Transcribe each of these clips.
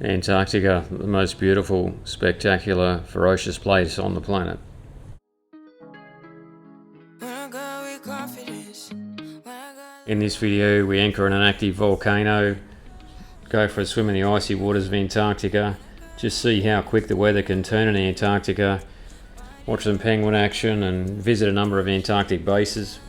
Antarctica, the most beautiful, spectacular, ferocious place on the planet. In this video we anchor in an active volcano, go for a swim in the icy waters of Antarctica, just see how quick the weather can turn in Antarctica, watch some penguin action and visit a number of Antarctic bases.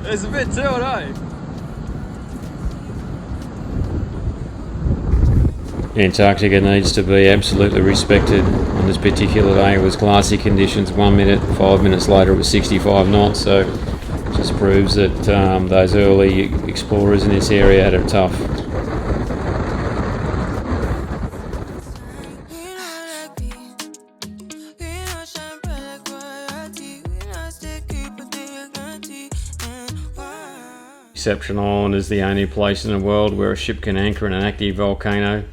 There's a bit to it, eh? Antarctica needs to be absolutely respected. On this particular day it was glassy conditions, 1 minute, 5 minutes later it was 65 knots, so it just proves that those early explorers in this area had it tough. Deception Island is the only place in the world where a ship can anchor in an active volcano.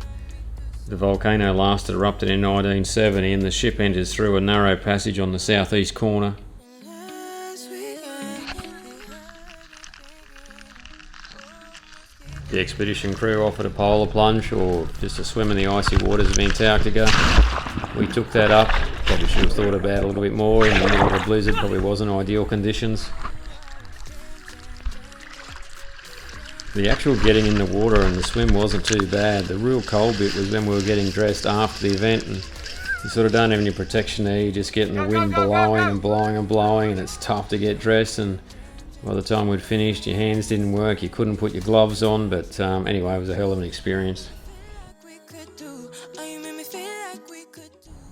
The volcano last erupted in 1970 and the ship enters through a narrow passage on the southeast corner. The expedition crew offered a polar plunge or just a swim in the icy waters of Antarctica. We took that up. Probably should have thought about it a little bit more. In the middle of a blizzard, probably wasn't ideal conditions. The actual getting in the water and the swim wasn't too bad. The real cold bit was when we were getting dressed after the event, and you sort of don't have any protection there. You're just getting the wind blowing and blowing and blowing, and it's tough to get dressed. And by the time we'd finished, your hands didn't work, you couldn't put your gloves on, but anyway, it was a hell of an experience.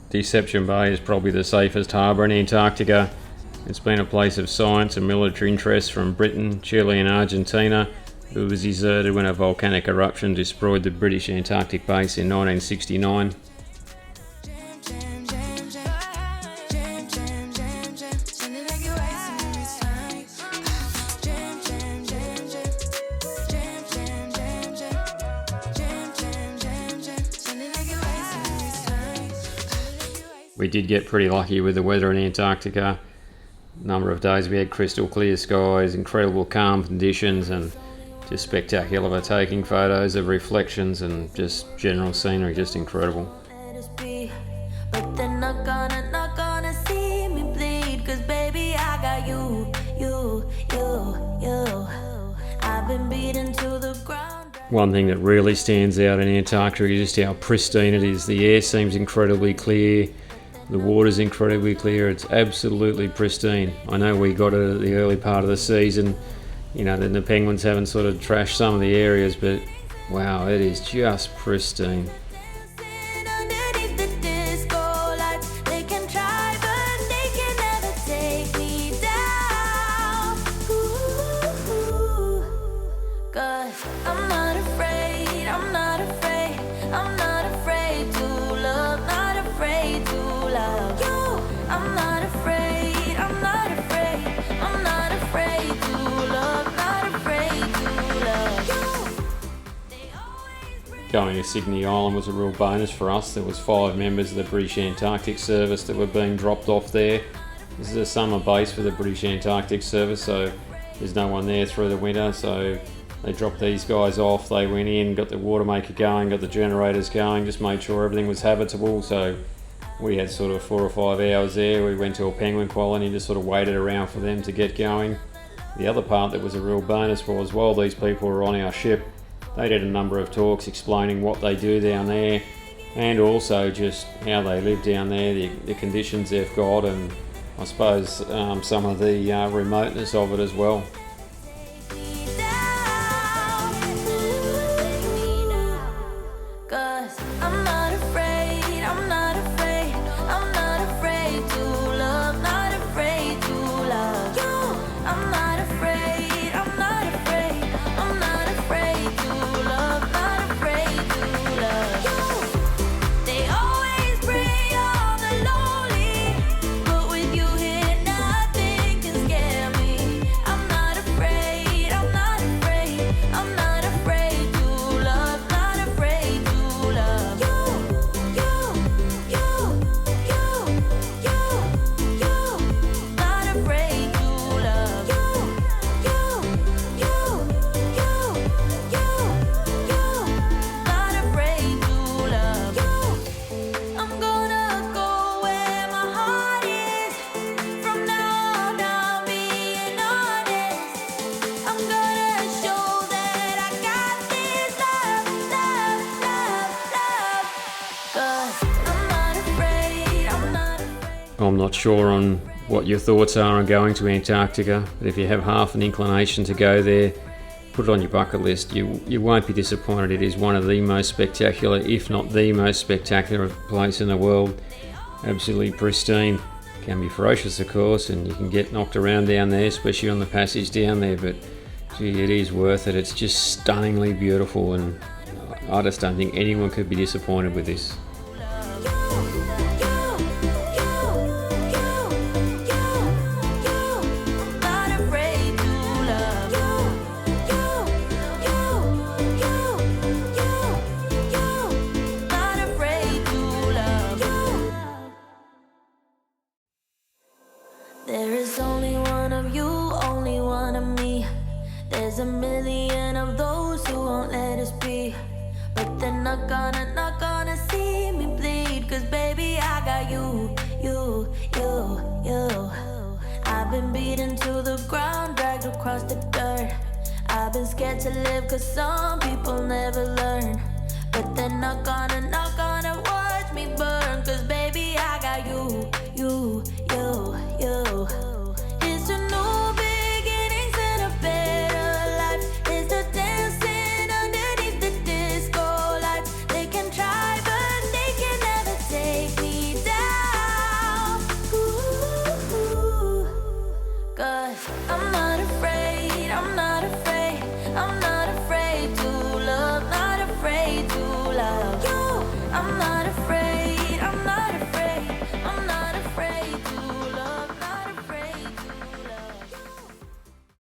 Deception Bay is probably the safest harbour in Antarctica. It's been a place of science and military interest from Britain, Chile and Argentina. It was deserted when a volcanic eruption destroyed the British Antarctic base in 1969. We did get pretty lucky with the weather in Antarctica. A number of days we had crystal clear skies, incredible calm conditions, and just spectacular for taking photos of reflections and just general scenery, just incredible. But they're not gonna see me bleed, 'cause baby I got you. I've been beaten to the ground. One thing that really stands out in Antarctica is just how pristine it is. The air seems incredibly clear, the water's incredibly clear, it's absolutely pristine. I know we got it at the early part of the season. You know, then the penguins haven't sort of trashed some of the areas, but wow, it is just pristine. Going to Signy Island was a real bonus for us. There was 5 members of the British Antarctic Service that were being dropped off there. This is a summer base for the British Antarctic Service, so there's no one there through the winter, so they dropped these guys off. They went in, got the water maker going, got the generators going, just made sure everything was habitable. So we had sort of 4 or 5 hours there. We went to a penguin colony, just sort of waited around for them to get going. The other part that was a real bonus was while these people were on our ship, they did a number of talks explaining what they do down there and also just how they live down there, the conditions they've got, and I suppose some of the remoteness of it as well. I'm not I'm not sure on what your thoughts are on going to Antarctica, but if you have half an inclination to go there, put it on your bucket list. You won't be disappointed. It is one of the most spectacular, if not the most spectacular place in the world. Absolutely pristine. Can be ferocious, of course, and you can get knocked around down there, especially on the passage down there, but gee, it is worth it. It's just stunningly beautiful, and I just don't think anyone could be disappointed with this. There is only one of you, only one of me. There's a million of those who won't let us be. But they're not gonna see me bleed. Cause baby, I got you. I've been beaten to the ground, dragged across the dirt. I've been scared to live cause some people never learn. But they're not gonna